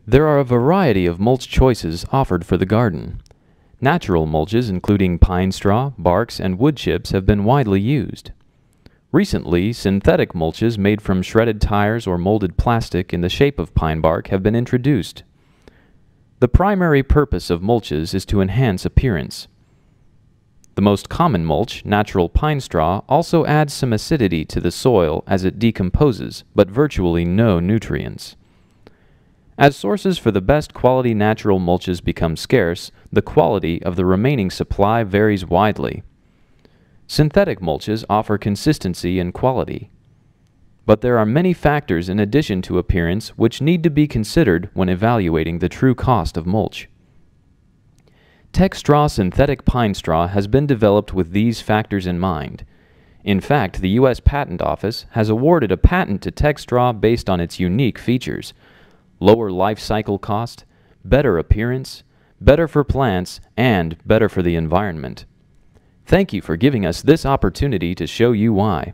There are a variety of mulch choices offered for the garden. Natural mulches including pine straw, barks, and wood chips have been widely used. Recently, synthetic mulches made from shredded tires or molded plastic in the shape of pine bark have been introduced. The primary purpose of mulches is to enhance appearance. The most common mulch, natural pine straw, also adds some acidity to the soil as it decomposes, but virtually no nutrients. As sources for the best quality natural mulches become scarce, the quality of the remaining supply varies widely. Synthetic mulches offer consistency and quality. But there are many factors in addition to appearance which need to be considered when evaluating the true cost of mulch. Texstraw synthetic pine straw has been developed with these factors in mind. In fact, the U.S. Patent Office has awarded a patent to Texstraw based on its unique features: lower life cycle cost, better appearance, better for plants, and better for the environment. Thank you for giving us this opportunity to show you why.